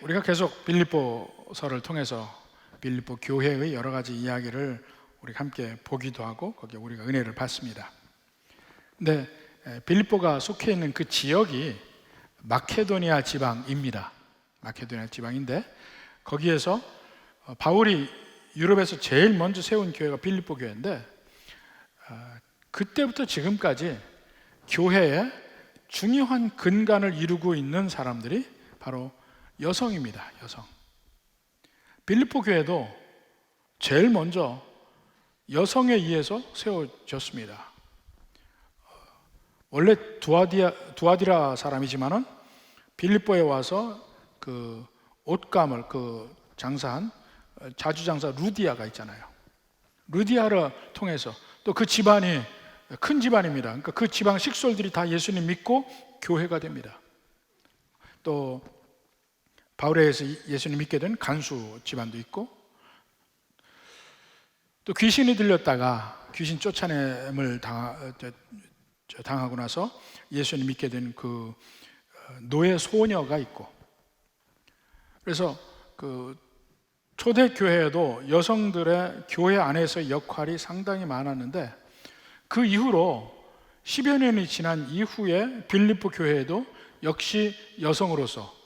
우리가 계속 빌립보서를 통해서 빌립보 교회의 여러 가지 이야기를 우리가 함께 보기도 하고 거기에 우리가 은혜를 받습니다. 근데 빌립보가 속해 있는 그 지역이 마케도니아 지방입니다. 마케도니아 지방인데 거기에서 바울이 유럽에서 제일 먼저 세운 교회가 빌립보 교회인데 그때부터 지금까지 교회의 중요한 근간을 이루고 있는 사람들이 바로 여성입니다. 여성. 빌립보 교회도 제일 먼저 여성에 의해서 세워졌습니다. 원래 두아디라 사람이지만은 빌립보에 와서 그 옷감을 장사한 자주장사 루디아가 있잖아요. 루디아를 통해서 또 그 집안이 큰 집안입니다. 그러니까 그 지방 식솔들이 다 예수님 믿고 교회가 됩니다. 또 바울에 의해서 예수님 믿게 된 간수 집안도 있고, 또 귀신이 들렸다가 귀신 쫓아냄을 당하고 나서 예수님 믿게 된 그 노예 소녀가 있고, 그래서 그 초대교회에도 여성들의 교회 안에서의 역할이 상당히 많았는데 그 이후로 10여 년이 지난 이후에 빌립보 교회에도 역시 여성으로서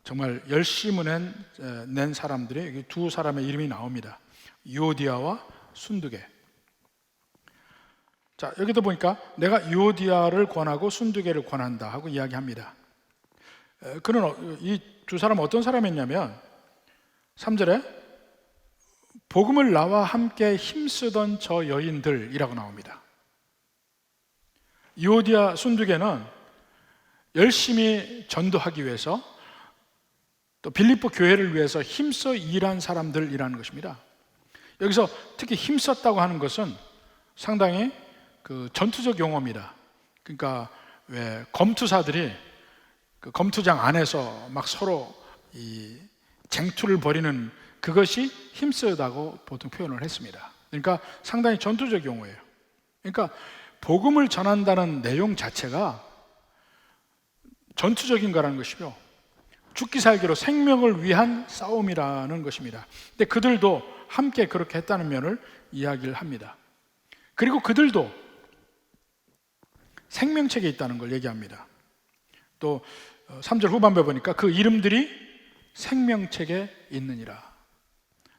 정말 열심을 낸 사람들이 두 사람의 이름이 나옵니다. 유오디아와 순두계. 자, 여기도 보니까 내가 유오디아를 권하고 순두계를 권한다 하고 이야기합니다. 그는 이 두 사람은 어떤 사람이었냐면 3절에 복음을 나와 함께 힘쓰던 저 여인들이라고 나옵니다. 유오디아 순두계는 열심히 전도하기 위해서 또 빌립보 교회를 위해서 힘써 일한 사람들이라는 것입니다. 여기서 특히 힘썼다고 하는 것은 상당히 그 전투적 용어입니다. 그러니까 왜 검투사들이 그 검투장 안에서 막 서로 이 쟁투를 벌이는 그것이 힘쓰다고 보통 표현을 했습니다. 그러니까 상당히 전투적 용어예요. 그러니까 복음을 전한다는 내용 자체가 전투적인 거라는 것이며 죽기 살기로 생명을 위한 싸움이라는 것입니다. 근데 그들도 함께 그렇게 했다는 면을 이야기를 합니다. 그리고 그들도 생명책에 있다는 걸 얘기합니다. 또 3절 후반부에 보니까 그 이름들이 생명책에 있느니라.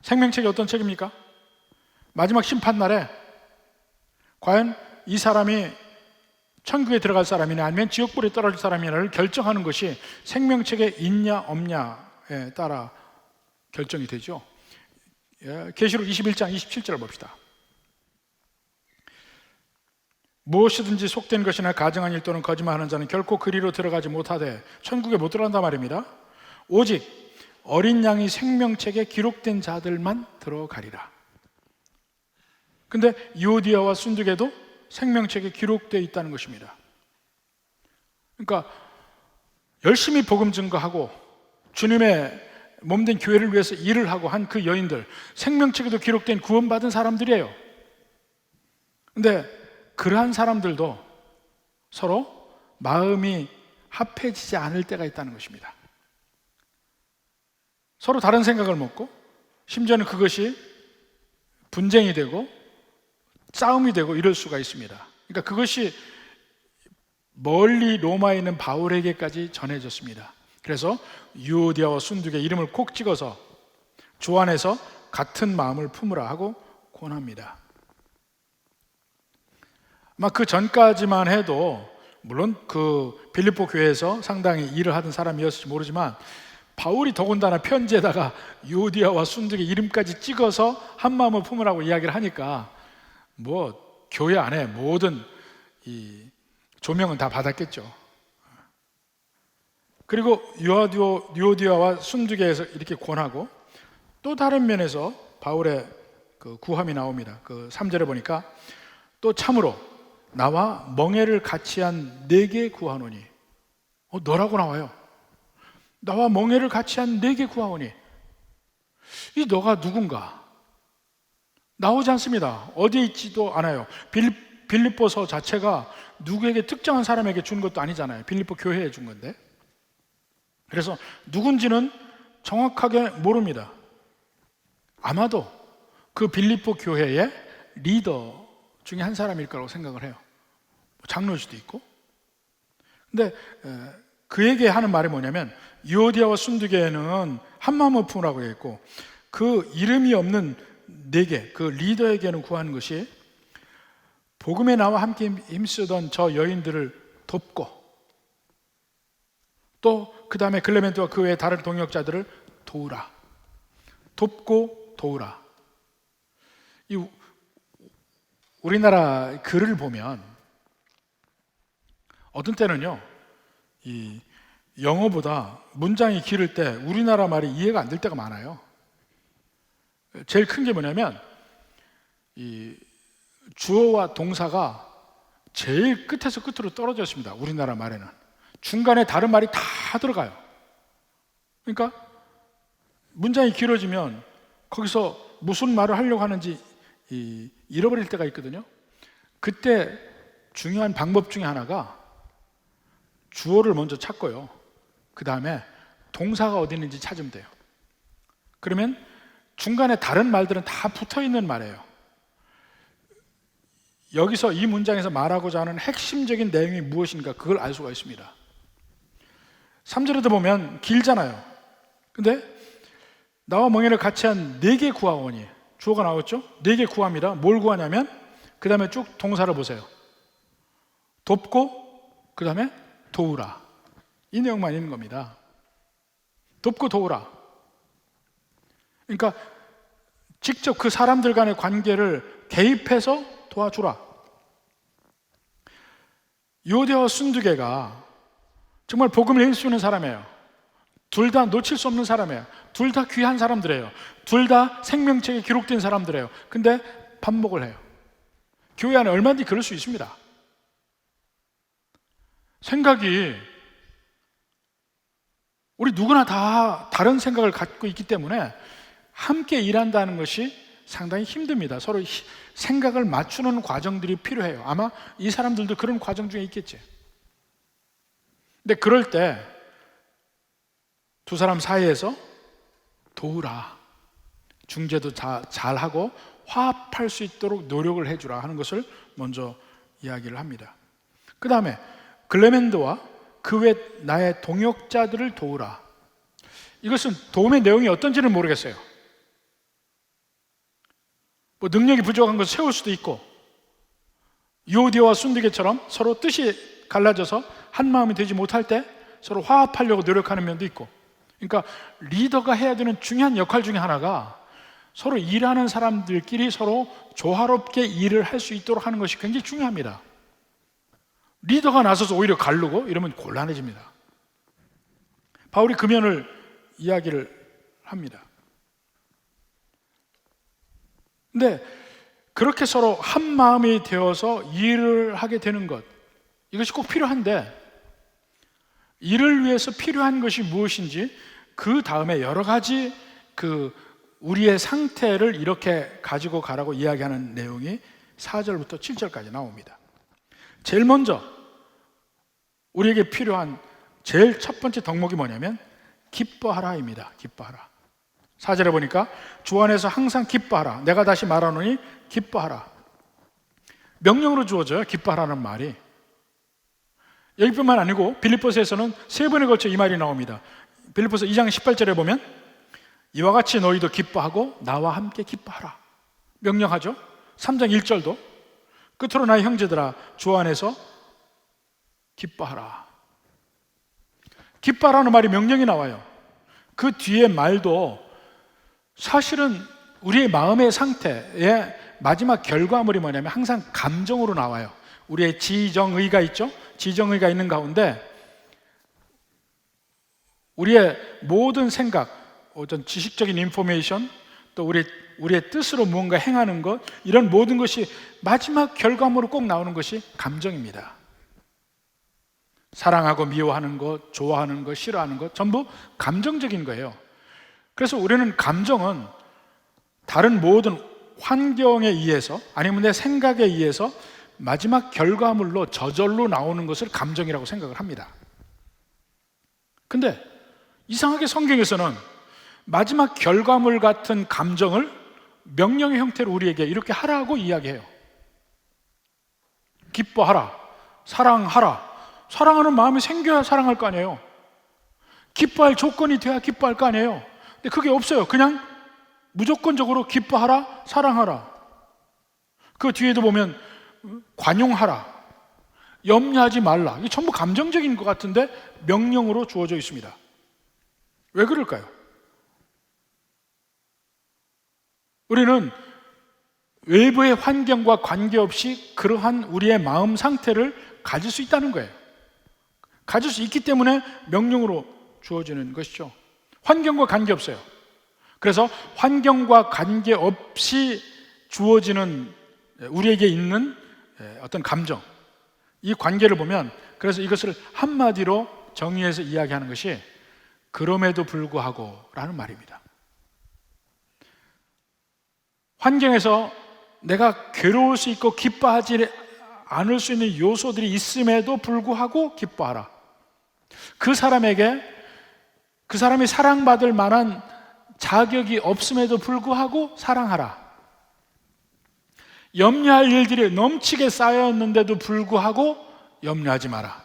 생명책이 어떤 책입니까? 마지막 심판날에 과연 이 사람이 천국에 들어갈 사람이냐 아니면 지옥불에 떨어질 사람이냐를 결정하는 것이 생명책에 있냐 없냐에 따라 결정이 되죠. 계시록 21장 27절을 봅시다. 무엇이든지 속된 것이나 가증한 일 또는 거짓말하는 자는 결코 그리로 들어가지 못하되 천국에 못 들어간단 말입니다. 오직 어린 양이 생명책에 기록된 자들만 들어가리라. 근데 유오디아와 순두계도 생명책에 기록되어 있다는 것입니다. 그러니까 열심히 복음 증거하고 주님의 몸된 교회를 위해서 일을 하고 한 그 여인들, 생명책에도 기록된 구원받은 사람들이에요. 근데 그러한 사람들도 서로 마음이 합해지지 않을 때가 있다는 것입니다. 서로 다른 생각을 먹고 심지어는 그것이 분쟁이 되고 싸움이 되고 이럴 수가 있습니다. 그러니까 그것이 멀리 로마에 있는 바울에게까지 전해졌습니다. 그래서 유오디아와 순두계 이름을 콕 찍어서 주 안에서 같은 마음을 품으라 하고 권합니다. 아마 그 전까지만 해도 물론 그 빌립보 교회에서 상당히 일을 하던 사람이었을지 모르지만 바울이 더군다나 편지에다가 유오디아와 순두계 이름까지 찍어서 한 마음을 품으라고 이야기를 하니까 뭐 교회 안에 모든 이 조명은 다 받았겠죠. 그리고 유오디아와 순두계에서 이렇게 권하고 또 다른 면에서 바울의 그 구함이 나옵니다. 그 3절에 보니까 또 참으로 나와 멍에를 같이 한 네게 구하노니. 너라고 나와요. 나와 멍에를 같이 한 네게 구하오니. 이 너가 누군가 나오지 않습니다. 어디에 있지도 않아요. 빌립보서 자체가 누구에게 특정한 사람에게 준 것도 아니잖아요. 빌립보 교회에 준 건데. 그래서 누군지는 정확하게 모릅니다. 아마도 그 빌립보 교회의 리더 중에 한 사람일 거라고 생각을 해요. 장로일 수도 있고. 근데 그에게 하는 말이 뭐냐면, 유오디아와 순두계에는 한마음을 품으라고 했고, 그 이름이 없는 네게, 그 리더에게는 구하는 것이 복음에 나와 함께 힘쓰던 저 여인들을 돕고, 또 그 다음에 클레멘트와 그 외의 다른 동역자들을 도우라. 돕고 도우라. 이 우리나라 글을 보면 어떤 때는요, 이 영어보다 문장이 길을 때 우리나라 말이 이해가 안 될 때가 많아요. 제일 큰 게 뭐냐면, 이 주어와 동사가 제일 끝에서 끝으로 떨어져 있습니다. 우리나라 말에는 중간에 다른 말이 다 들어가요. 그러니까 문장이 길어지면 거기서 무슨 말을 하려고 하는지 잃어버릴 때가 있거든요. 그때 중요한 방법 중에 하나가 주어를 먼저 찾고요, 그 다음에 동사가 어디 있는지 찾으면 돼요. 그러면 중간에 다른 말들은 다 붙어있는 말이에요. 여기서 이 문장에서 말하고자 하는 핵심적인 내용이 무엇인가, 그걸 알 수가 있습니다. 3절에도 보면 길잖아요. 근데 나와 멍에를 같이 한 4개 구하오니, 주어가 나왔죠? 4개 구합니다. 뭘 구하냐면, 그 다음에 쭉 동사를 보세요. 돕고 그 다음에 도우라. 이 내용만 있는 겁니다. 돕고 도우라. 그러니까 직접 그 사람들 간의 관계를 개입해서 도와주라. 유오디아와 순두계가 정말 복음을 일수는 사람이에요. 둘 다 놓칠 수 없는 사람이에요. 둘 다 귀한 사람들이에요. 둘 다 생명책에 기록된 사람들이에요. 근데 반목을 해요. 교회 안에 얼마든지 그럴 수 있습니다. 생각이, 우리 누구나 다 다른 생각을 갖고 있기 때문에 함께 일한다는 것이 상당히 힘듭니다. 서로 생각을 맞추는 과정들이 필요해요. 아마 이 사람들도 그런 과정 중에 있겠지. 근데 그럴 때 두 사람 사이에서 도우라, 중재도 잘하고 화합할 수 있도록 노력을 해주라 하는 것을 먼저 이야기를 합니다. 그 다음에 클레멘트와 그 외 나의 동역자들을 도우라. 이것은 도움의 내용이 어떤지는 모르겠어요. 뭐 능력이 부족한 것을 세울 수도 있고, 유오디아와 순두계처럼 서로 뜻이 갈라져서 한 마음이 되지 못할 때 서로 화합하려고 노력하는 면도 있고, 그러니까 리더가 해야 되는 중요한 역할 중에 하나가 서로 일하는 사람들끼리 서로 조화롭게 일을 할 수 있도록 하는 것이 굉장히 중요합니다. 리더가 나서서 오히려 가르고 이러면 곤란해집니다. 바울이 그 면을 이야기를 합니다. 근데 그렇게 서로 한 마음이 되어서 일을 하게 되는 것, 이것이 꼭 필요한데, 일을 위해서 필요한 것이 무엇인지 그 다음에 여러 가지 우리의 상태를 이렇게 가지고 가라고 이야기하는 내용이 4절부터 7절까지 나옵니다. 제일 먼저 우리에게 필요한 제일 첫 번째 덕목이 뭐냐면 기뻐하라입니다. 기뻐하라. 4절에 보니까 주 안에서 항상 기뻐하라. 내가 다시 말하노니 기뻐하라. 명령으로 주어져요, 기뻐하라는 말이. 여기뿐만 아니고 빌립보서에서는 3번에 걸쳐 이 말이 나옵니다. 빌립보서 2장 18절에 보면 이와 같이 너희도 기뻐하고 나와 함께 기뻐하라. 명령하죠. 3장 1절도 끝으로 나의 형제들아 주 안에서 기뻐하라. 기뻐하라는 말이 명령이 나와요. 그 뒤에 말도 사실은 우리의 마음의 상태의 마지막 결과물이 뭐냐면 항상 감정으로 나와요. 우리의 지정의가 있죠. 지정의가 있는 가운데 우리의 모든 생각, 어떤 지식적인 인포메이션, 또 우리의 뜻으로 무언가 행하는 것, 이런 모든 것이 마지막 결과물로 꼭 나오는 것이 감정입니다. 사랑하고 미워하는 것, 좋아하는 것, 싫어하는 것, 전부 감정적인 거예요. 그래서 우리는 감정은 다른 모든 환경에 의해서 아니면 내 생각에 의해서 마지막 결과물로 저절로 나오는 것을 감정이라고 생각을 합니다. 근데 이상하게 성경에서는 마지막 결과물 같은 감정을 명령의 형태로 우리에게 이렇게 하라고 이야기해요. 기뻐하라, 사랑하라. 사랑하는 마음이 생겨야 사랑할 거 아니에요. 기뻐할 조건이 돼야 기뻐할 거 아니에요. 근데 그게 없어요. 그냥 무조건적으로 기뻐하라, 사랑하라. 그 뒤에도 보면 관용하라, 염려하지 말라. 이게 전부 감정적인 것 같은데 명령으로 주어져 있습니다. 왜 그럴까요? 우리는 외부의 환경과 관계없이 그러한 우리의 마음 상태를 가질 수 있다는 거예요. 가질 수 있기 때문에 명령으로 주어지는 것이죠. 환경과 관계없어요. 그래서 환경과 관계없이 주어지는 우리에게 있는 어떤 감정, 이 관계를 보면, 그래서 이것을 한마디로 정의해서 이야기하는 것이 그럼에도 불구하고 라는 말입니다. 환경에서 내가 괴로울 수 있고 기뻐하지 않을 수 있는 요소들이 있음에도 불구하고 기뻐하라. 그 사람에게, 그 사람이 사랑받을 만한 자격이 없음에도 불구하고 사랑하라. 염려할 일들이 넘치게 쌓였는데도 불구하고 염려하지 마라.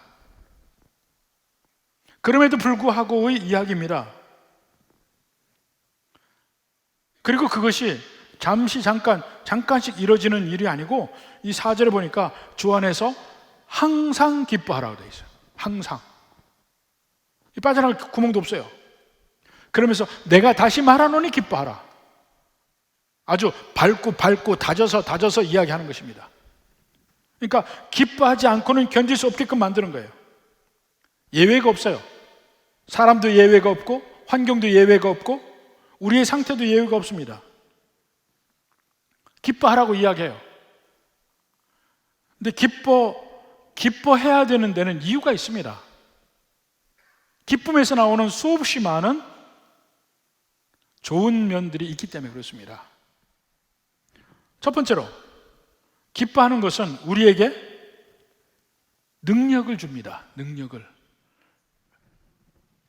그럼에도 불구하고의 이야기입니다. 그리고 그것이 잠시 잠깐씩 이루어지는 일이 아니고, 이 4절에 보니까 주 안에서 항상 기뻐하라고 되어 있어요. 항상. 빠져나갈 구멍도 없어요. 그러면서 내가 다시 말하노니 기뻐하라. 아주 밟고 다져서 이야기하는 것입니다. 그러니까 기뻐하지 않고는 견딜 수 없게끔 만드는 거예요. 예외가 없어요. 사람도 예외가 없고, 환경도 예외가 없고, 우리의 상태도 예외가 없습니다. 기뻐하라고 이야기해요. 근데 기뻐해야 되는 데는 이유가 있습니다. 기쁨에서 나오는 수없이 많은 좋은 면들이 있기 때문에 그렇습니다. 첫 번째로, 기뻐하는 것은 우리에게 능력을 줍니다. 능력을.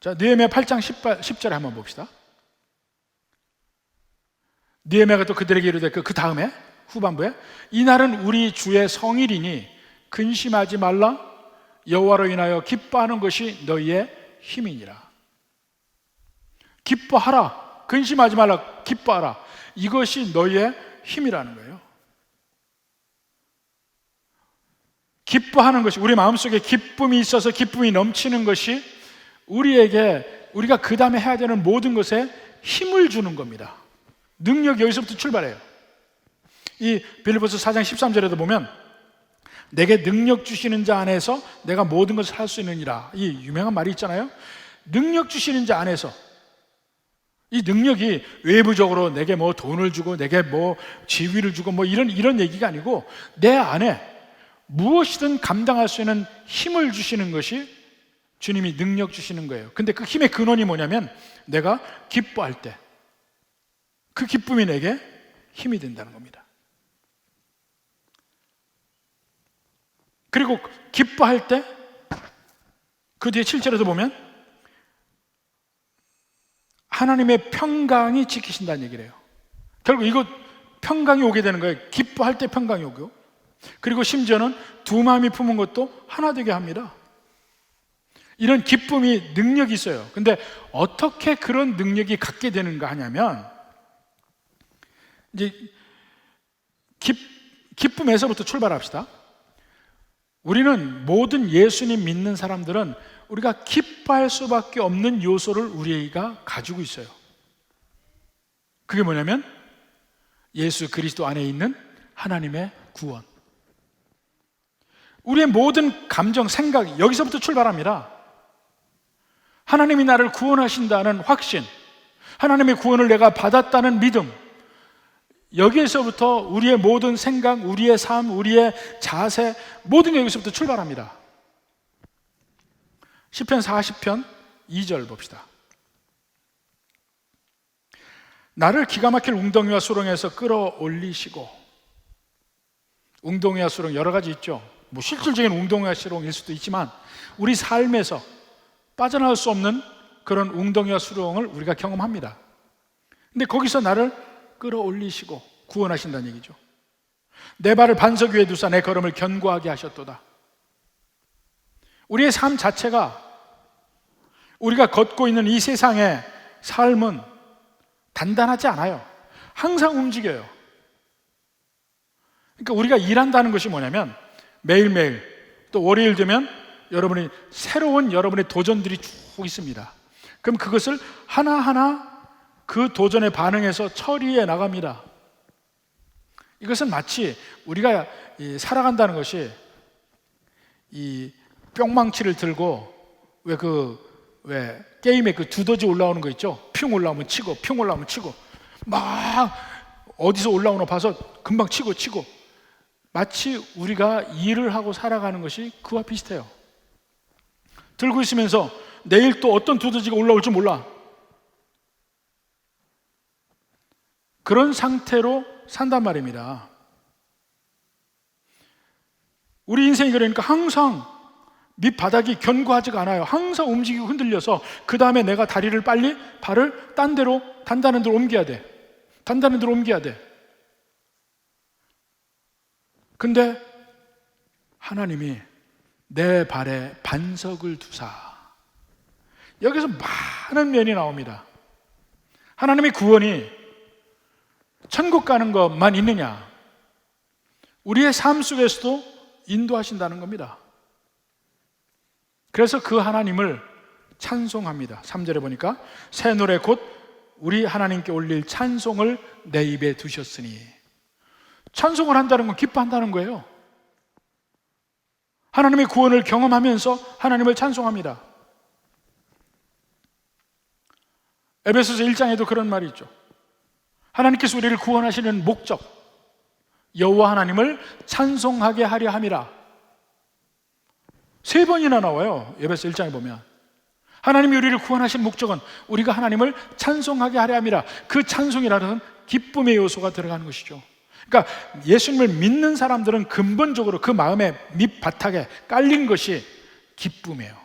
자, 느헤미야 8장 10절에 한번 봅시다. 느헤미야가 또 그들에게 이르되, 그 다음에 후반부에 이날은 우리 주의 성일이니 근심하지 말라. 여호와로 인하여 기뻐하는 것이 너희의 힘이니라. 기뻐하라. 근심하지 말라. 기뻐하라. 이것이 너희의 힘이라는 거예요. 기뻐하는 것이, 우리 마음속에 기쁨이 있어서 기쁨이 넘치는 것이 우리가 그 다음에 해야 되는 모든 것에 힘을 주는 겁니다. 능력이 여기서부터 출발해요. 이 빌립보서 4장 13절에도 보면 내게 능력 주시는 자 안에서 내가 모든 것을 할 수 있느니라. 이 유명한 말이 있잖아요. 능력 주시는 자 안에서. 이 능력이 외부적으로 내게 뭐 돈을 주고 내게 뭐 지위를 주고 뭐 이런 얘기가 아니고, 내 안에 무엇이든 감당할 수 있는 힘을 주시는 것이 주님이 능력 주시는 거예요. 근데 그 힘의 근원이 뭐냐면, 내가 기뻐할 때 그 기쁨이 내게 힘이 된다는 겁니다. 그리고 기뻐할 때 그 뒤에 7절에도 보면 하나님의 평강이 지키신다는 얘기를 해요. 결국 이거 평강이 오게 되는 거예요. 기뻐할 때 평강이 오고, 그리고 심지어는 두 마음이 품은 것도 하나 되게 합니다. 이런 기쁨이 능력이 있어요. 근데 어떻게 그런 능력이 갖게 되는가 하냐면, 이제 기쁨에서부터 출발합시다. 우리는 모든 예수님 믿는 사람들은 우리가 기뻐할 수밖에 없는 요소를 우리가 가지고 있어요. 그게 뭐냐면 예수 그리스도 안에 있는 하나님의 구원. 우리의 모든 감정, 생각이 여기서부터 출발합니다. 하나님이 나를 구원하신다는 확신, 하나님의 구원을 내가 받았다는 믿음, 여기에서부터 우리의 모든 생각, 우리의 삶, 우리의 자세, 모든 게 여기서부터 출발합니다. 시편 40편 2절 봅시다. 나를 기가 막힐 웅덩이와 수렁에서 끌어올리시고. 웅덩이와 수렁 여러 가지 있죠. 뭐 실질적인 웅덩이와 수렁일 수도 있지만 우리 삶에서 빠져나갈 수 없는 그런 웅덩이와 수렁을 우리가 경험합니다. 근데 거기서 나를 끌어올리시고 구원하신다는 얘기죠. 내 발을 반석 위에 두사 내 걸음을 견고하게 하셨도다. 우리의 삶 자체가, 우리가 걷고 있는 이 세상의 삶은 단단하지 않아요. 항상 움직여요. 그러니까 우리가 일한다는 것이 뭐냐면 매일매일, 또 월요일 되면 여러분이 새로운 여러분의 도전들이 쭉 있습니다. 그럼 그것을 하나하나 그 도전에 반응해서 처리해 나갑니다. 이것은 마치 우리가 살아간다는 것이 이 뿅망치를 들고 왜 게임에 그 두더지 올라오는 거 있죠? 핑 올라오면 치고, 핑 올라오면 치고, 막 어디서 올라오나 봐서 금방 치고 마치 우리가 일을 하고 살아가는 것이 그와 비슷해요. 들고 있으면서 내일 또 어떤 두더지가 올라올지 몰라. 그런 상태로 산단 말입니다. 우리 인생이 그러니까 항상 밑바닥이 견고하지가 않아요. 항상 움직이고 흔들려서 그 다음에 내가 발을 딴 데로, 단단한 데로 옮겨야 돼. 단단한 데로 옮겨야 돼. 근데 하나님이 내 발에 반석을 두사. 여기서 많은 면이 나옵니다. 하나님의 구원이 천국 가는 것만 있느냐? 우리의 삶 속에서도 인도하신다는 겁니다. 그래서 그 하나님을 찬송합니다. 3절에 보니까 새 노래 곧 우리 하나님께 올릴 찬송을 내 입에 두셨으니. 찬송을 한다는 건 기뻐한다는 거예요. 하나님의 구원을 경험하면서 하나님을 찬송합니다. 에베소서 1장에도 그런 말이 있죠. 하나님께서 우리를 구원하시는 목적, 여호와 하나님을 찬송하게 하려 함이라. 3번이나 나와요. 에베소 1장에 보면 하나님이 우리를 구원하신 목적은 우리가 하나님을 찬송하게 하려 함이라. 그 찬송이라는 기쁨의 요소가 들어가는 것이죠. 그러니까 예수님을 믿는 사람들은 근본적으로 그 마음의 밑바닥에 깔린 것이 기쁨이에요.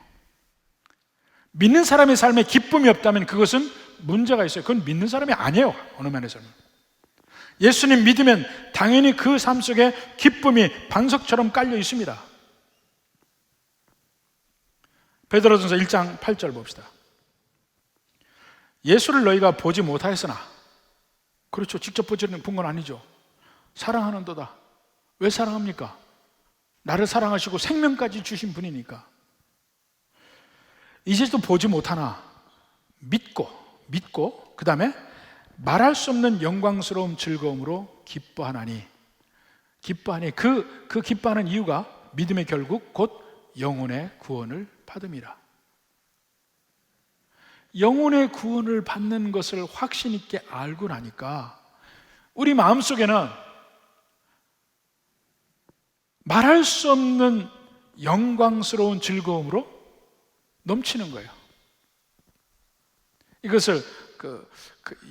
믿는 사람의 삶에 기쁨이 없다면 그것은 문제가 있어요. 그건 믿는 사람이 아니에요. 어느 면에서는. 예수님 믿으면 당연히 그 삶 속에 기쁨이 반석처럼 깔려 있습니다. 베드로전서 1장 8절 봅시다. 예수를 너희가 보지 못하였으나, 그렇죠, 직접 본 건 아니죠. 사랑하는도다. 왜 사랑합니까? 나를 사랑하시고 생명까지 주신 분이니까. 이제도 보지 못하나 믿고 그 다음에 말할 수 없는 영광스러운 즐거움으로 기뻐하나니. 그 기뻐하는 이유가 믿음의 결국 곧 영혼의 구원을 받음이라. 영혼의 구원을 받는 것을 확신 있게 알고 나니까 우리 마음속에는 말할 수 없는 영광스러운 즐거움으로 넘치는 거예요. 이것을 그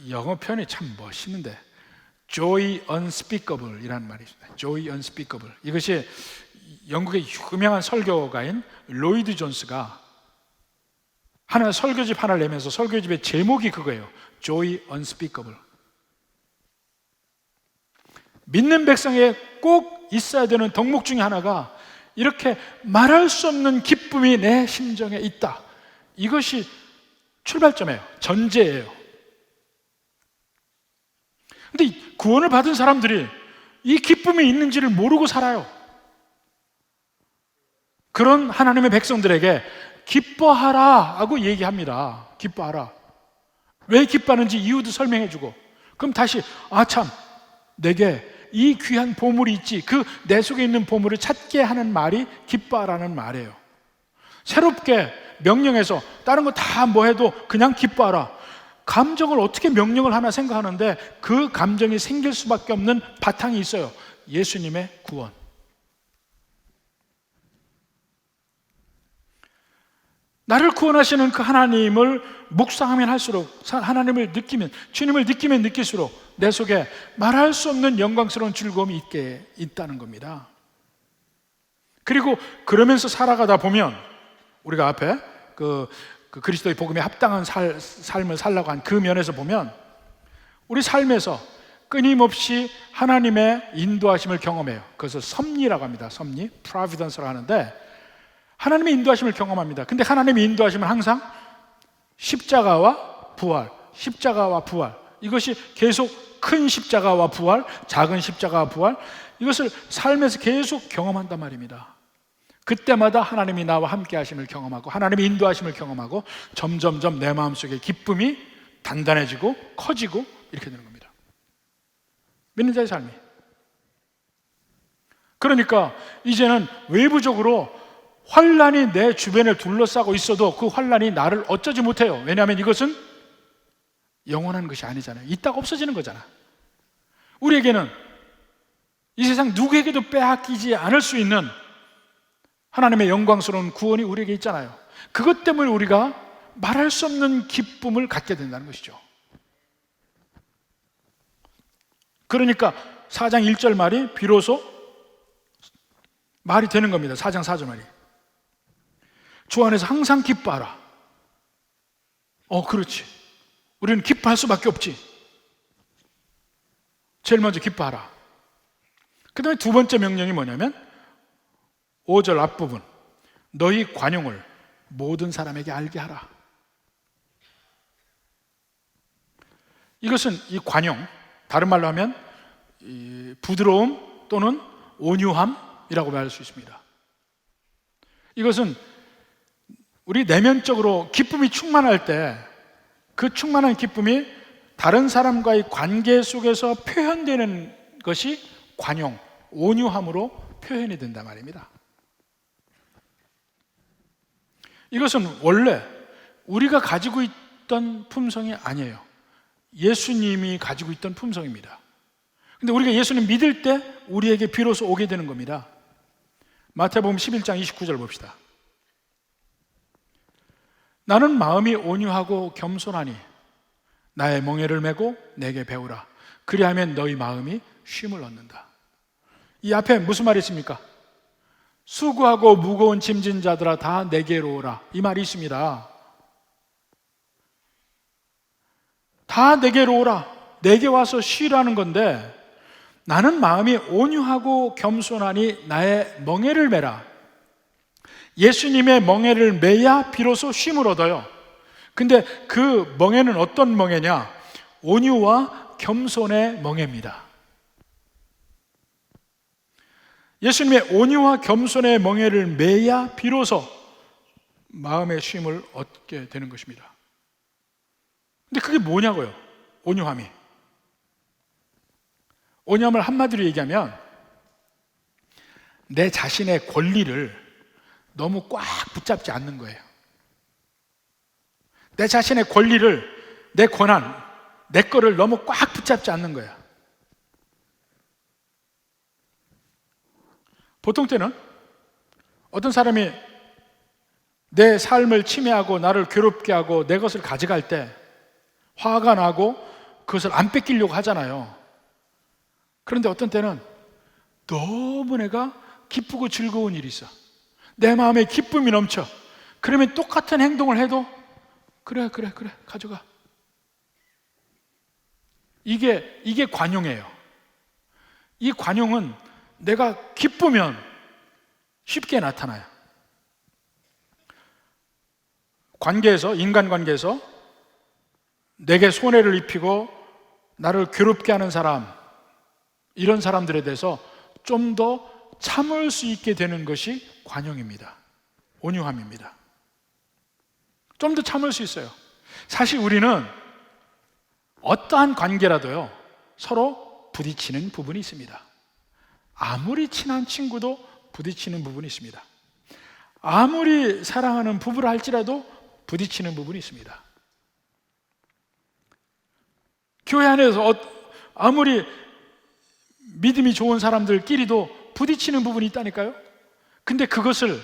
영어 표현이 참 멋있는데 Joy unspeakable 이라는 말이 있습니다. Joy unspeakable. 이것이 영국의 유명한 설교가인 로이드 존스가 설교집 하나를 내면서 설교집의 제목이 그거예요. Joy unspeakable. 믿는 백성에 꼭 있어야 되는 덕목 중에 하나가 이렇게 말할 수 없는 기쁨이 내 심정에 있다. 이것이 출발점이에요. 전제예요. 근데 구원을 받은 사람들이 이 기쁨이 있는지를 모르고 살아요. 그런 하나님의 백성들에게 기뻐하라 하고 얘기합니다. 기뻐하라. 왜 기뻐하는지 이유도 설명해주고, 그럼 다시 참 내게 이 귀한 보물이 있지, 그 내 속에 있는 보물을 찾게 하는 말이 기뻐하라는 말이에요. 새롭게 명령해서 다른 거 다 뭐 해도 그냥 기뻐하라. 감정을 어떻게 명령을 하나 생각하는데 그 감정이 생길 수밖에 없는 바탕이 있어요. 예수님의 구원. 나를 구원하시는 그 하나님을 묵상하면 할수록, 하나님을 느끼면, 주님을 느끼면 느낄수록 내 속에 말할 수 없는 영광스러운 즐거움이 있다는 겁니다. 그리고 그러면서 살아가다 보면 우리가 앞에 그 그 그리스도의 복음에 합당한 삶을 살라고 한 그 면에서 보면 우리 삶에서 끊임없이 하나님의 인도하심을 경험해요. 그것을 섭리라고 합니다. 섭리, providence라고 하는데 하나님의 인도하심을 경험합니다. 근데 하나님의 인도하심은 항상 십자가와 부활, 십자가와 부활, 이것이 계속 큰 십자가와 부활, 작은 십자가와 부활, 이것을 삶에서 계속 경험한단 말입니다. 그때마다 하나님이 나와 함께 하심을 경험하고 하나님의 인도하심을 경험하고 점점점 내 마음속에 기쁨이 단단해지고 커지고 이렇게 되는 겁니다. 믿는 자의 삶이. 그러니까 이제는 외부적으로 환난이 내 주변을 둘러싸고 있어도 그 환난이 나를 어쩌지 못해요. 왜냐하면 이것은 영원한 것이 아니잖아요. 있다가 없어지는 거잖아. 우리에게는 이 세상 누구에게도 빼앗기지 않을 수 있는 하나님의 영광스러운 구원이 우리에게 있잖아요. 그것 때문에 우리가 말할 수 없는 기쁨을 갖게 된다는 것이죠. 그러니까 4장 1절 말이 비로소 말이 되는 겁니다. 4장 4절 말이. 주 안에서 항상 기뻐하라. 그렇지. 우리는 기뻐할 수밖에 없지. 제일 먼저 기뻐하라. 그 다음에 두 번째 명령이 뭐냐면 5절 앞부분, 너희 관용을 모든 사람에게 알게 하라. 이것은 이 관용, 다른 말로 하면 이 부드러움 또는 온유함이라고 말할 수 있습니다. 이것은 우리 내면적으로 기쁨이 충만할 때 그 충만한 기쁨이 다른 사람과의 관계 속에서 표현되는 것이 관용, 온유함으로 표현이 된단 말입니다. 이것은 원래 우리가 가지고 있던 품성이 아니에요. 예수님이 가지고 있던 품성입니다. 근데 우리가 예수님 믿을 때 우리에게 비로소 오게 되는 겁니다. 마태복음 11장 29절 봅시다. 나는 마음이 온유하고 겸손하니 나의 멍에를 메고 내게 배우라. 그리하면 너희 마음이 쉼을 얻는다. 이 앞에 무슨 말이 있습니까? 수고하고 무거운 짐진 자들아 다 내게로 오라. 이 말이 있습니다. 다 내게로 오라. 내게 와서 쉬라는 건데 나는 마음이 온유하고 겸손하니 나의 멍에를 메라. 예수님의 멍에를 메야 비로소 쉼을 얻어요. 근데 그 멍에는 어떤 멍에냐? 온유와 겸손의 멍에입니다. 예수님의 온유와 겸손의 멍에를 메야 비로소 마음의 쉼을 얻게 되는 것입니다. 근데 그게 뭐냐고요? 온유함이. 온유함을 한마디로 얘기하면 내 자신의 권리를 너무 꽉 붙잡지 않는 거예요. 내 자신의 권리를, 내 권한, 내 거를 너무 꽉 붙잡지 않는 거야. 보통 때는 어떤 사람이 내 삶을 침해하고 나를 괴롭게 하고 내 것을 가져갈 때 화가 나고 그것을 안 뺏기려고 하잖아요. 그런데 어떤 때는 너무 내가 기쁘고 즐거운 일이 있어. 내 마음에 기쁨이 넘쳐. 그러면 똑같은 행동을 해도 그래 가져가. 이게 관용이에요. 이 관용은 내가 기쁘면 쉽게 나타나요. 관계에서, 인간관계에서 내게 손해를 입히고 나를 괴롭게 하는 사람, 이런 사람들에 대해서 좀 더 참을 수 있게 되는 것이 관용입니다. 온유함입니다. 좀 더 참을 수 있어요. 사실 우리는 어떠한 관계라도요, 서로 부딪히는 부분이 있습니다. 아무리 친한 친구도 부딪히는 부분이 있습니다. 아무리 사랑하는 부부라 할지라도 부딪히는 부분이 있습니다. 교회 안에서 아무리 믿음이 좋은 사람들끼리도 부딪히는 부분이 있다니까요. 근데 그것을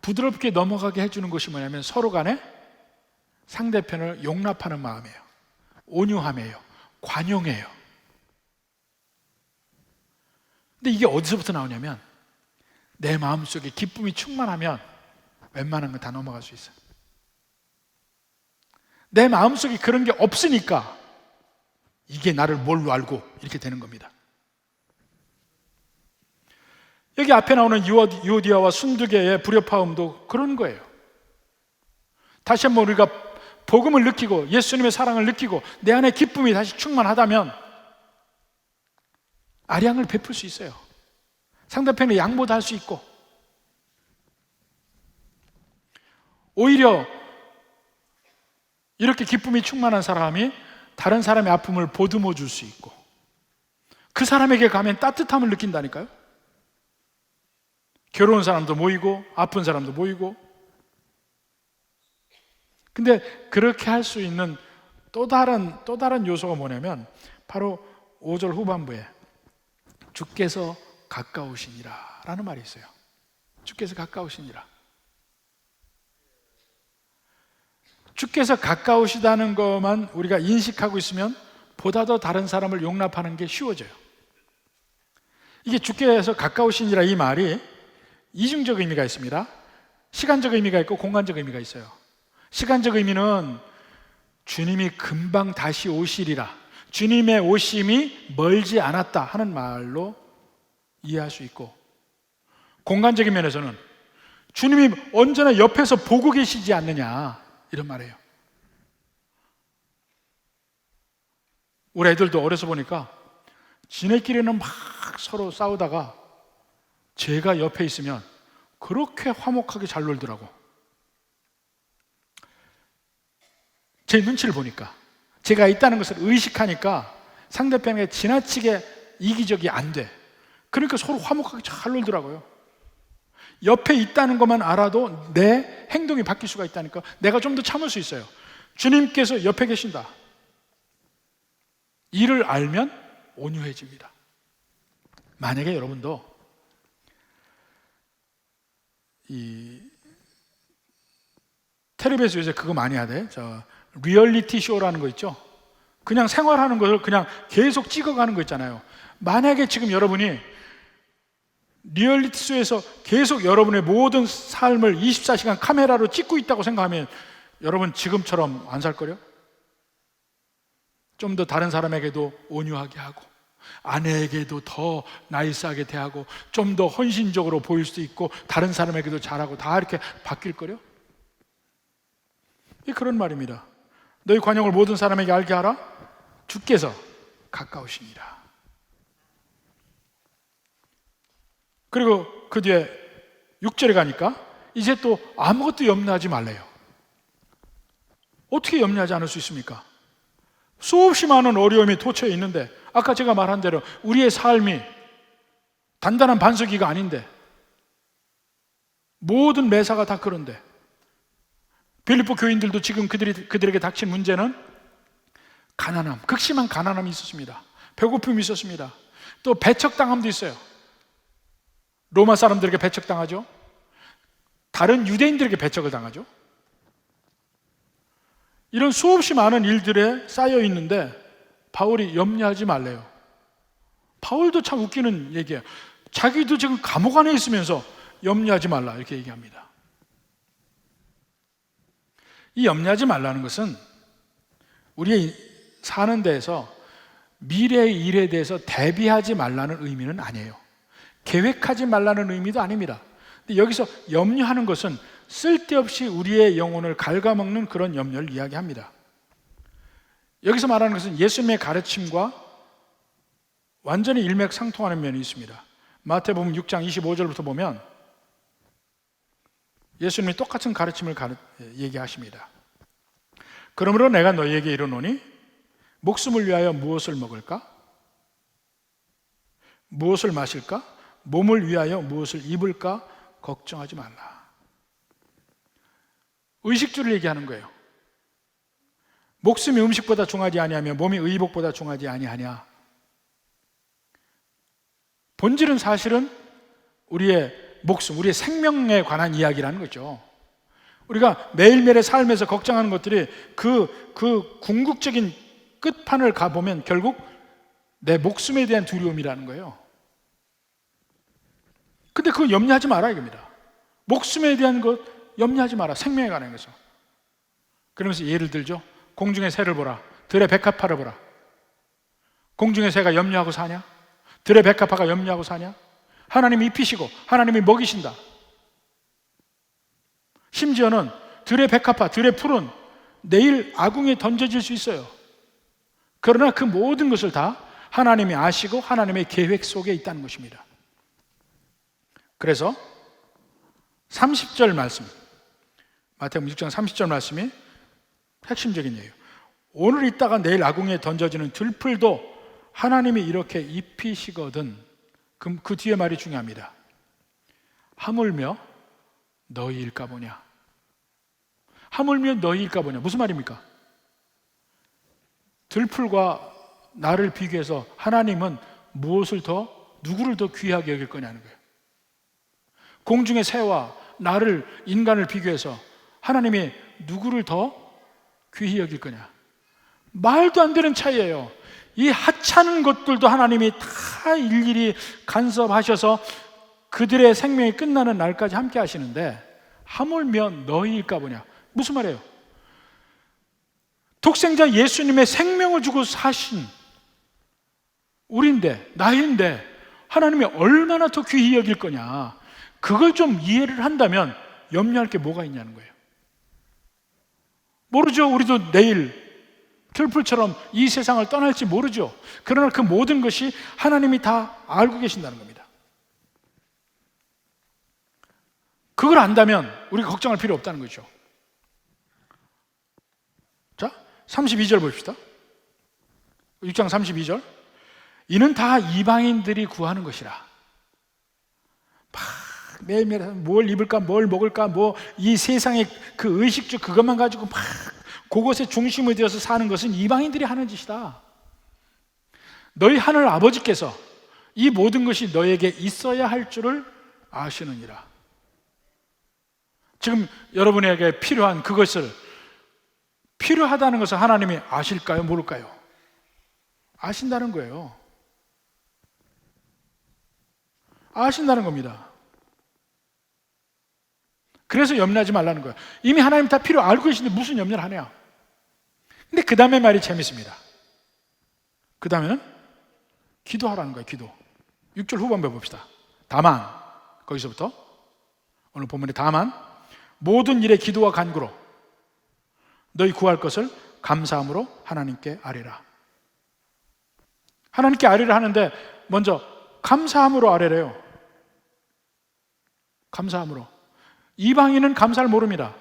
부드럽게 넘어가게 해주는 것이 뭐냐면 서로 간에 상대편을 용납하는 마음이에요. 온유함이에요. 관용이에요. 근데 이게 어디서부터 나오냐면 내 마음속에 기쁨이 충만하면 웬만한 건 다 넘어갈 수 있어요. 내 마음속에 그런 게 없으니까 이게 나를 뭘로 알고 이렇게 되는 겁니다. 여기 앞에 나오는 유오디아와 순두개의 불협화음도 그런 거예요. 다시 한번 우리가 복음을 느끼고 예수님의 사랑을 느끼고 내 안에 기쁨이 다시 충만하다면 아량을 베풀 수 있어요. 상대편에 양보도 할 수 있고, 오히려 이렇게 기쁨이 충만한 사람이 다른 사람의 아픔을 보듬어 줄 수 있고, 그 사람에게 가면 따뜻함을 느낀다니까요. 괴로운 사람도 모이고 아픈 사람도 모이고. 근데 그렇게 할 수 있는 또 다른 요소가 뭐냐면 바로 5절 후반부에 주께서 가까우시니라 라는 말이 있어요. 주께서 가까우시니라. 주께서 가까우시다는 것만 우리가 인식하고 있으면 보다 더 다른 사람을 용납하는 게 쉬워져요. 이게 주께서 가까우시니라 이 말이 이중적 의미가 있습니다. 시간적 의미가 있고 공간적 의미가 있어요. 시간적 의미는 주님이 금방 다시 오시리라, 주님의 오심이 멀지 않았다 하는 말로 이해할 수 있고, 공간적인 면에서는 주님이 언제나 옆에서 보고 계시지 않느냐 이런 말이에요. 우리 애들도 어려서 보니까 지네끼리는 막 서로 싸우다가 제가 옆에 있으면 그렇게 화목하게 잘 놀더라고. 제 눈치를 보니까, 제가 있다는 것을 의식하니까 상대편에게 지나치게 이기적이 안 돼. 그러니까 서로 화목하게 잘 놀더라고요. 옆에 있다는 것만 알아도 내 행동이 바뀔 수가 있다니까. 내가 좀 더 참을 수 있어요. 주님께서 옆에 계신다, 이를 알면 온유해집니다. 만약에 여러분도 이 텔레비에서 요새 그거 많이 하대. 리얼리티 쇼라는 거 있죠. 그냥 생활하는 것을 그냥 계속 찍어가는 거 있잖아요. 만약에 지금 여러분이 리얼리티 쇼에서 계속 여러분의 모든 삶을 24시간 카메라로 찍고 있다고 생각하면 여러분 지금처럼 안 살 거요? 좀 더 다른 사람에게도 온유하게 하고, 아내에게도 더 나이스하게 대하고, 좀 더 헌신적으로 보일 수도 있고, 다른 사람에게도 잘하고, 다 이렇게 바뀔 거요? 그런 말입니다. 너희 관용을 모든 사람에게 알게 하라. 주께서 가까우시니라. 그리고 그 뒤에 6절에 가니까 이제 또 아무것도 염려하지 말래요. 어떻게 염려하지 않을 수 있습니까? 수없이 많은 어려움이 도처에 있는데, 아까 제가 말한 대로 우리의 삶이 단단한 반석이가 아닌데, 모든 매사가 다 그런데, 빌립보 교인들도 지금 그들에게 닥친 문제는 가난함, 극심한 가난함이 있었습니다. 배고픔이 있었습니다. 또 배척당함도 있어요. 로마 사람들에게 배척당하죠. 다른 유대인들에게 배척을 당하죠. 이런 수없이 많은 일들에 쌓여 있는데 바울이 염려하지 말래요. 바울도 참 웃기는 얘기예요. 자기도 지금 감옥 안에 있으면서 염려하지 말라 이렇게 얘기합니다. 이 염려하지 말라는 것은 우리의 사는 데에서 미래의 일에 대해서 대비하지 말라는 의미는 아니에요. 계획하지 말라는 의미도 아닙니다. 근데 여기서 염려하는 것은 쓸데없이 우리의 영혼을 갉아먹는 그런 염려를 이야기합니다. 여기서 말하는 것은 예수님의 가르침과 완전히 일맥상통하는 면이 있습니다. 마태복음 6장 25절부터 보면 예수님이 똑같은 가르침을 얘기하십니다. 그러므로 내가 너희에게 이르노니 목숨을 위하여 무엇을 먹을까? 무엇을 마실까? 몸을 위하여 무엇을 입을까? 걱정하지 말라. 의식주를 얘기하는 거예요. 목숨이 음식보다 중하지 아니하며 몸이 의복보다 중하지 아니하냐. 본질은 사실은 우리의 목숨, 우리의 생명에 관한 이야기라는 거죠. 우리가 매일매일의 삶에서 걱정하는 것들이 그 궁극적인 끝판을 가보면 결국 내 목숨에 대한 두려움이라는 거예요. 근데 그거 염려하지 마라 이겁니다. 목숨에 대한 것 염려하지 마라. 생명에 관한 것을. 그러면서 예를 들죠. 공중의 새를 보라. 들의 백합화를 보라. 공중의 새가 염려하고 사냐? 들의 백합화가 염려하고 사냐? 하나님이 입히시고 하나님이 먹이신다. 심지어는 들의 백합화, 들의 풀은 내일 아궁이에 던져질 수 있어요. 그러나 그 모든 것을 다 하나님이 아시고 하나님의 계획 속에 있다는 것입니다. 그래서 30절 말씀, 마태복음 6장 30절 말씀이 핵심적인 예요. 오늘 있다가 내일 아궁이에 던져지는 들풀도 하나님이 이렇게 입히시거든. 그 뒤에 말이 중요합니다. 하물며 너희일까 보냐. 하물며 너희일까 보냐. 무슨 말입니까? 들풀과 나를 비교해서 하나님은 누구를 더 귀하게 여길 거냐는 거예요. 공중의 새와 나를, 인간을 비교해서 하나님이 누구를 더 귀히 여길 거냐. 말도 안 되는 차이예요. 이 하찮은 것들도 하나님이 다 일일이 간섭하셔서 그들의 생명이 끝나는 날까지 함께 하시는데 하물며 너희일까 보냐. 무슨 말이에요? 독생자 예수님의 생명을 주고 사신 우리인데, 나인데 하나님이 얼마나 더 귀히 여길 거냐. 그걸 좀 이해를 한다면 염려할 게 뭐가 있냐는 거예요. 모르죠. 우리도 내일 들풀처럼 이 세상을 떠날지 모르죠. 그러나 그 모든 것이 하나님이 다 알고 계신다는 겁니다. 그걸 안다면 우리가 걱정할 필요 없다는 거죠. 자, 32절 봅시다. 6장 32절. 이는 다 이방인들이 구하는 것이라. 매일매일 뭘 입을까, 뭘 먹을까, 이 세상의 그 의식주 그것만 가지고 그것에 중심을 들여서 사는 것은 이방인들이 하는 짓이다. 너희 하늘 아버지께서 이 모든 것이 너에게 있어야 할 줄을 아시느니라. 지금 여러분에게 필요한 그것을, 필요하다는 것을 하나님이 아실까요? 모를까요? 아신다는 거예요. 아신다는 겁니다. 그래서 염려하지 말라는 거예요. 이미 하나님 다 알고 계신데 무슨 염려를 하냐. 근데 그 다음에 말이 재밌습니다. 그 다음에는 기도하라는 거예요. 기도. 6절 후반부 봅시다. 다만, 거기서부터 오늘 본문에 다만 모든 일에 기도와 간구로 너희 구할 것을 감사함으로 하나님께 아뢰라. 하나님께 아뢰라 하는데 먼저 감사함으로 아뢰래요. 감사함으로. 이방인은 감사를 모릅니다.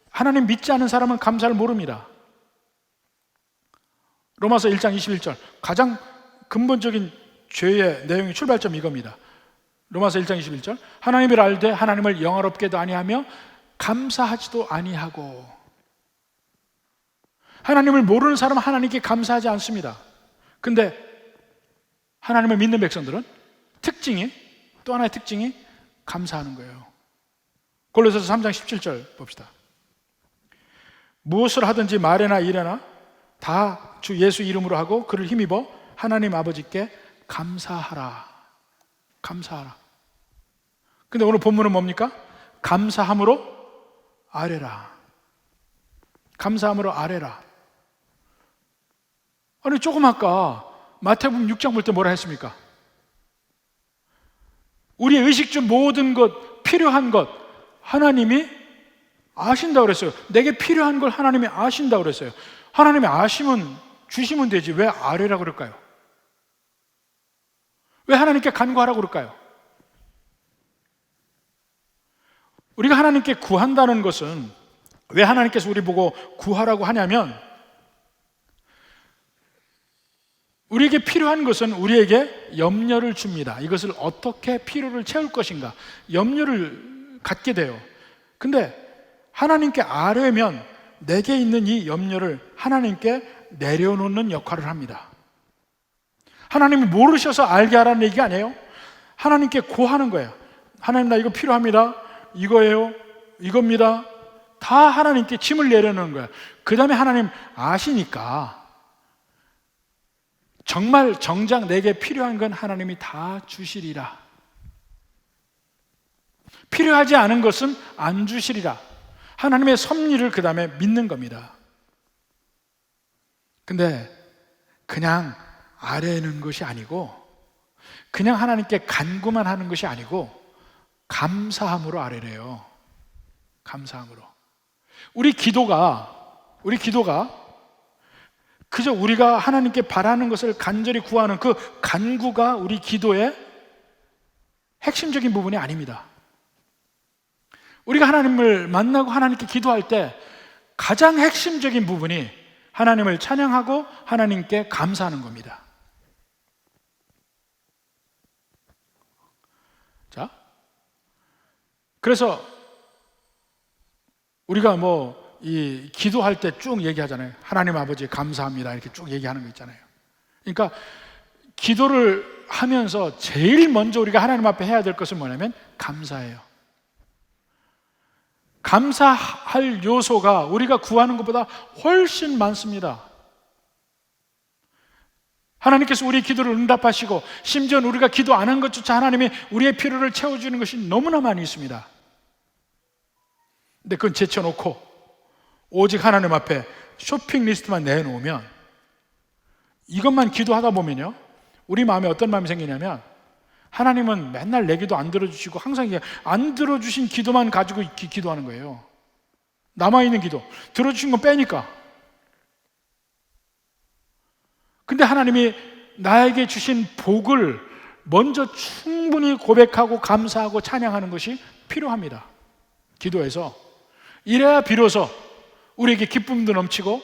하나님 믿지 않는 사람은 감사를 모릅니다. 로마서 1장 21절, 가장 근본적인 죄의 내용의 출발점이 이겁니다. 로마서 1장 21절, 하나님을 알되 하나님을 영화롭게도 아니하며 감사하지도 아니하고. 하나님을 모르는 사람은 하나님께 감사하지 않습니다. 근데 하나님을 믿는 백성들은 또 하나의 특징이 감사하는 거예요. 골로새서 3장 17절 봅시다. 무엇을 하든지 말이나 일이나 다 주 예수 이름으로 하고 그를 힘입어 하나님 아버지께 감사하라. 감사하라. 근데 오늘 본문은 뭡니까? 감사함으로 아뢰라. 감사함으로 아뢰라. 아니 조금 아까 마태복음 6장 볼 때 뭐라 했습니까? 우리의 의식주 모든 것, 필요한 것 하나님이 아신다고 그랬어요. 내게 필요한 걸 하나님이 아신다고 그랬어요. 하나님이 아시면 주시면 되지 왜 아뢰라고 그럴까요? 왜 하나님께 간구하라고 그럴까요? 우리가 하나님께 구한다는 것은 왜 하나님께서 우리 보고 구하라고 하냐면 우리에게 필요한 것은 우리에게 염려를 줍니다. 이것을 어떻게 필요를 채울 것인가 염려를 갖게 돼요. 근데 하나님께 아뢰면 내게 있는 이 염려를 하나님께 내려놓는 역할을 합니다. 하나님이 모르셔서 알게 하라는 얘기가 아니에요. 하나님께 구하는 거예요. 하나님 나 이거 필요합니다. 이거예요. 이겁니다. 다 하나님께 짐을 내려놓는 거예요. 그 다음에 하나님 아시니까 정말 정작 내게 필요한 건 하나님이 다 주시리라. 필요하지 않은 것은 안 주시리라. 하나님의 섭리를 그 다음에 믿는 겁니다. 근데 그냥 아뢰는 것이 아니고, 그냥 하나님께 간구만 하는 것이 아니고 감사함으로 아뢰래요. 감사함으로. 우리 기도가 그저 우리가 하나님께 바라는 것을 간절히 구하는 그 간구가 우리 기도의 핵심적인 부분이 아닙니다. 우리가 하나님을 만나고 하나님께 기도할 때 가장 핵심적인 부분이 하나님을 찬양하고 하나님께 감사하는 겁니다. 자, 그래서 우리가 이 기도할 때 쭉 얘기하잖아요. 하나님 아버지 감사합니다 이렇게 쭉 얘기하는 거 있잖아요. 그러니까 기도를 하면서 제일 먼저 우리가 하나님 앞에 해야 될 것은 뭐냐면 감사예요. 감사할 요소가 우리가 구하는 것보다 훨씬 많습니다. 하나님께서 우리 기도를 응답하시고, 심지어 우리가 기도 안 한 것조차 하나님이 우리의 필요를 채워주는 것이 너무나 많이 있습니다. 근데 그건 제쳐놓고 오직 하나님 앞에 쇼핑 리스트만 내놓으면, 이것만 기도하다 보면요, 우리 마음에 어떤 마음이 생기냐면, 하나님은 맨날 내 기도 안 들어주시고 항상 안 들어주신 기도만 가지고 기도하는 거예요. 남아있는 기도 들어주신 건 빼니까. 근데 하나님이 나에게 주신 복을 먼저 충분히 고백하고 감사하고 찬양하는 것이 필요합니다. 기도에서. 이래야 비로소 우리에게 기쁨도 넘치고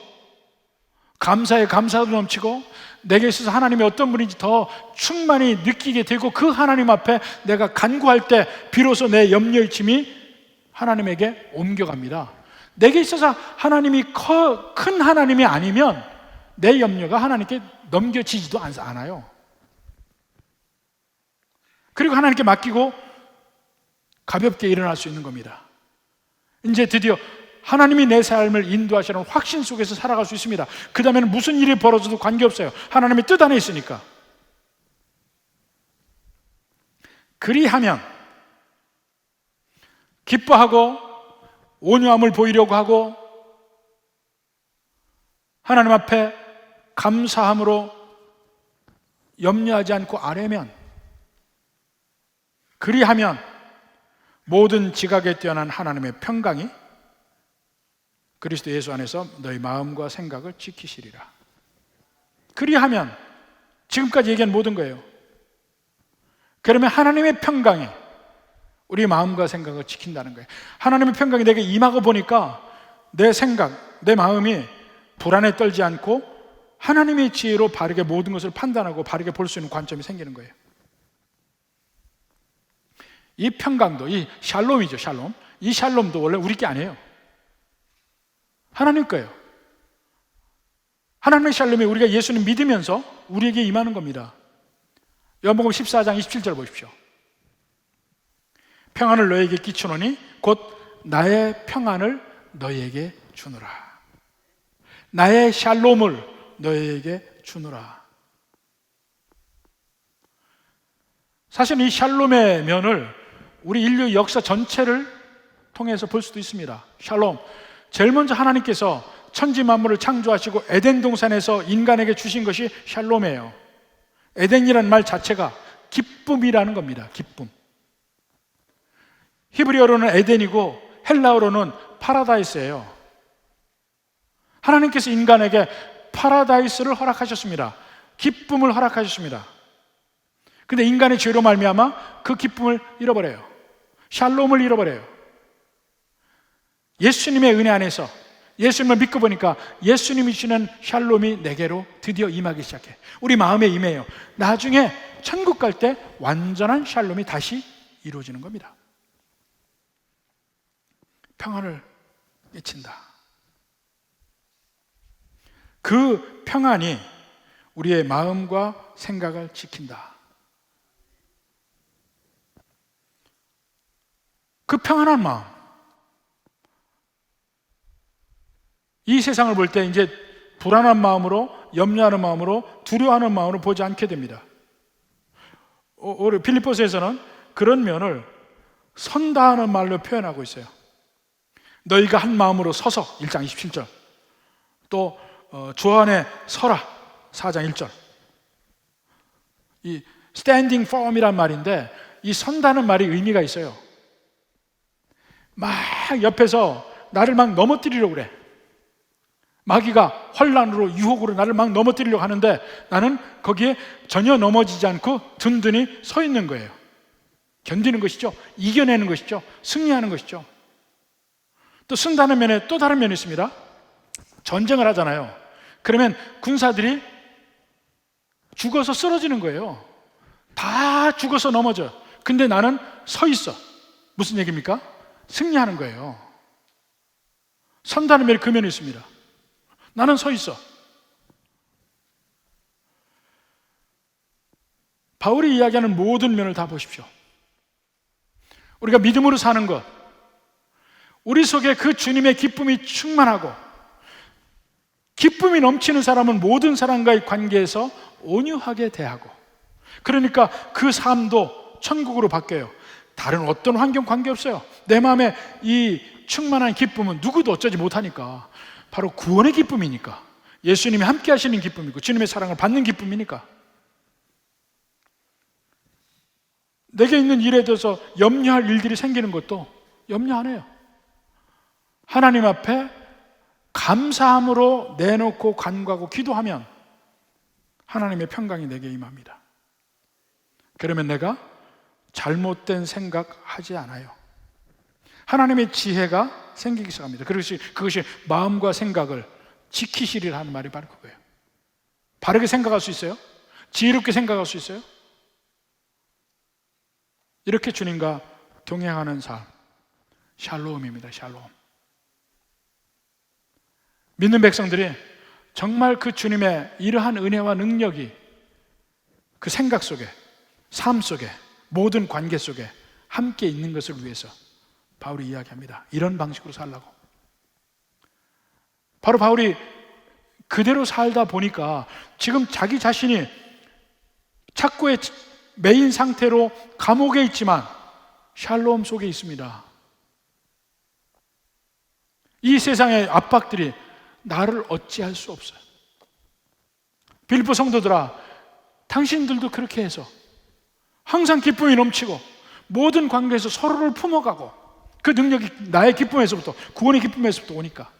감사에 감사도 넘치고, 내게 있어서 하나님이 어떤 분인지 더 충만히 느끼게 되고, 그 하나님 앞에 내가 간구할 때 비로소 내 염려의 짐이 하나님에게 옮겨갑니다. 내게 있어서 하나님이 큰 하나님이 아니면 내 염려가 하나님께 넘겨지지도 않아요. 그리고 하나님께 맡기고 가볍게 일어날 수 있는 겁니다. 이제 드디어 하나님이 내 삶을 인도하시는 확신 속에서 살아갈 수 있습니다. 그 다음에는 무슨 일이 벌어져도 관계없어요. 하나님의 뜻 안에 있으니까. 그리하면 기뻐하고 온유함을 보이려고 하고 하나님 앞에 감사함으로 염려하지 않고 아뢰면, 그리하면 모든 지각에 뛰어난 하나님의 평강이 그리스도 예수 안에서 너희 마음과 생각을 지키시리라. 그리하면, 지금까지 얘기한 모든 거예요. 그러면 하나님의 평강이 우리 마음과 생각을 지킨다는 거예요. 하나님의 평강이 내게 임하고 보니까 내 생각, 내 마음이 불안에 떨지 않고 하나님의 지혜로 바르게 모든 것을 판단하고 바르게 볼 수 있는 관점이 생기는 거예요. 이 평강도, 이 샬롬이죠, 샬롬. 이 샬롬도 원래 우리 게 아니에요. 하나님 거예요. 하나님의 샬롬이 우리가 예수님 믿으면서 우리에게 임하는 겁니다. 요한복음 14장 27절 보십시오. 평안을 너에게 끼치노니 곧 나의 평안을 너에게 주노라. 나의 샬롬을 너에게 주노라. 사실 이 샬롬의 면을 우리 인류 역사 전체를 통해서 볼 수도 있습니다. 샬롬, 제일 먼저 하나님께서 천지 만물을 창조하시고 에덴 동산에서 인간에게 주신 것이 샬롬이에요. 에덴이라는 말 자체가 기쁨이라는 겁니다. 기쁨. 히브리어로는 에덴이고 헬라어로는 파라다이스예요. 하나님께서 인간에게 파라다이스를 허락하셨습니다. 기쁨을 허락하셨습니다. 근데 인간의 죄로 말미암아 그 기쁨을 잃어버려요. 샬롬을 잃어버려요. 예수님의 은혜 안에서 예수님을 믿고 보니까 예수님이 주시는 샬롬이 내게로 드디어 임하기 시작해. 우리 마음에 임해요. 나중에 천국 갈 때 완전한 샬롬이 다시 이루어지는 겁니다. 평안을 끼친다. 그 평안이 우리의 마음과 생각을 지킨다. 그 평안한 마음, 이 세상을 볼 때 이제 불안한 마음으로, 염려하는 마음으로, 두려워하는 마음으로 보지 않게 됩니다. 우리 빌립보서에서는 그런 면을 선다하는 말로 표현하고 있어요. 너희가 한 마음으로 서서, 1장 27절. 또 주 안에 서라 4장 1절. 이 standing firm이란 말인데 이 선다는 말이 의미가 있어요. 막 옆에서 나를 막 넘어뜨리려고 그래. 마귀가 환난으로 유혹으로 나를 막 넘어뜨리려고 하는데 나는 거기에 전혀 넘어지지 않고 든든히 서 있는 거예요. 견디는 것이죠. 이겨내는 것이죠. 승리하는 것이죠. 또 쓴다는 면에 또 다른 면이 있습니다. 전쟁을 하잖아요. 그러면 군사들이 죽어서 쓰러지는 거예요. 다 죽어서 넘어져. 근데 나는 서 있어. 무슨 얘기입니까? 승리하는 거예요. 선다는 면에 그 면이 있습니다. 나는 서 있어. 바울이 이야기하는 모든 면을 다 보십시오. 우리가 믿음으로 사는 것, 우리 속에 그 주님의 기쁨이 충만하고 기쁨이 넘치는 사람은 모든 사람과의 관계에서 온유하게 대하고, 그러니까 그 삶도 천국으로 바뀌어요. 다른 어떤 환경 관계없어요. 내 마음에 이 충만한 기쁨은 누구도 어쩌지 못하니까 바로 구원의 기쁨이니까, 예수님이 함께 하시는 기쁨이고 주님의 사랑을 받는 기쁨이니까. 내게 있는 일에 대해서 염려할 일들이 생기는 것도 염려 안 해요. 하나님 앞에 감사함으로 내놓고 간구하고 기도하면 하나님의 평강이 내게 임합니다. 그러면 내가 잘못된 생각하지 않아요. 하나님의 지혜가 생기기 시작합니다. 그것이 마음과 생각을 지키시리라 하는 말이 바로 그거예요. 바르게 생각할 수 있어요? 지혜롭게 생각할 수 있어요? 이렇게 주님과 동행하는 삶, 샬롬입니다. 샬롬. 믿는 백성들이 정말 그 주님의 이러한 은혜와 능력이 그 생각 속에, 삶 속에, 모든 관계 속에 함께 있는 것을 위해서 바울이 이야기합니다. 이런 방식으로 살라고. 바로 바울이 그대로 살다 보니까 지금 자기 자신이 착고에 매인 상태로 감옥에 있지만 샬롬 속에 있습니다. 이 세상의 압박들이 나를 어찌할 수 없어요. 빌립보 성도들아, 당신들도 그렇게 해서 항상 기쁨이 넘치고 모든 관계에서 서로를 품어가고, 그 능력이 나의 기쁨에서부터, 구원의 기쁨에서부터 오니까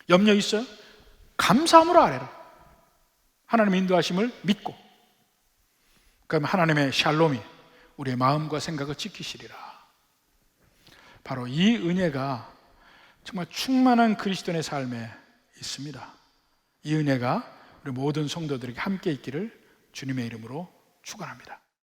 염려 있어요? 감사함으로 아뢰라. 하나님의 인도하심을 믿고, 그럼 하나님의 샬롬이 우리의 마음과 생각을 지키시리라. 바로 이 은혜가 정말 충만한 그리스도인의 삶에 있습니다. 이 은혜가 우리 모든 성도들에게 함께 있기를 주님의 이름으로 축원합니다.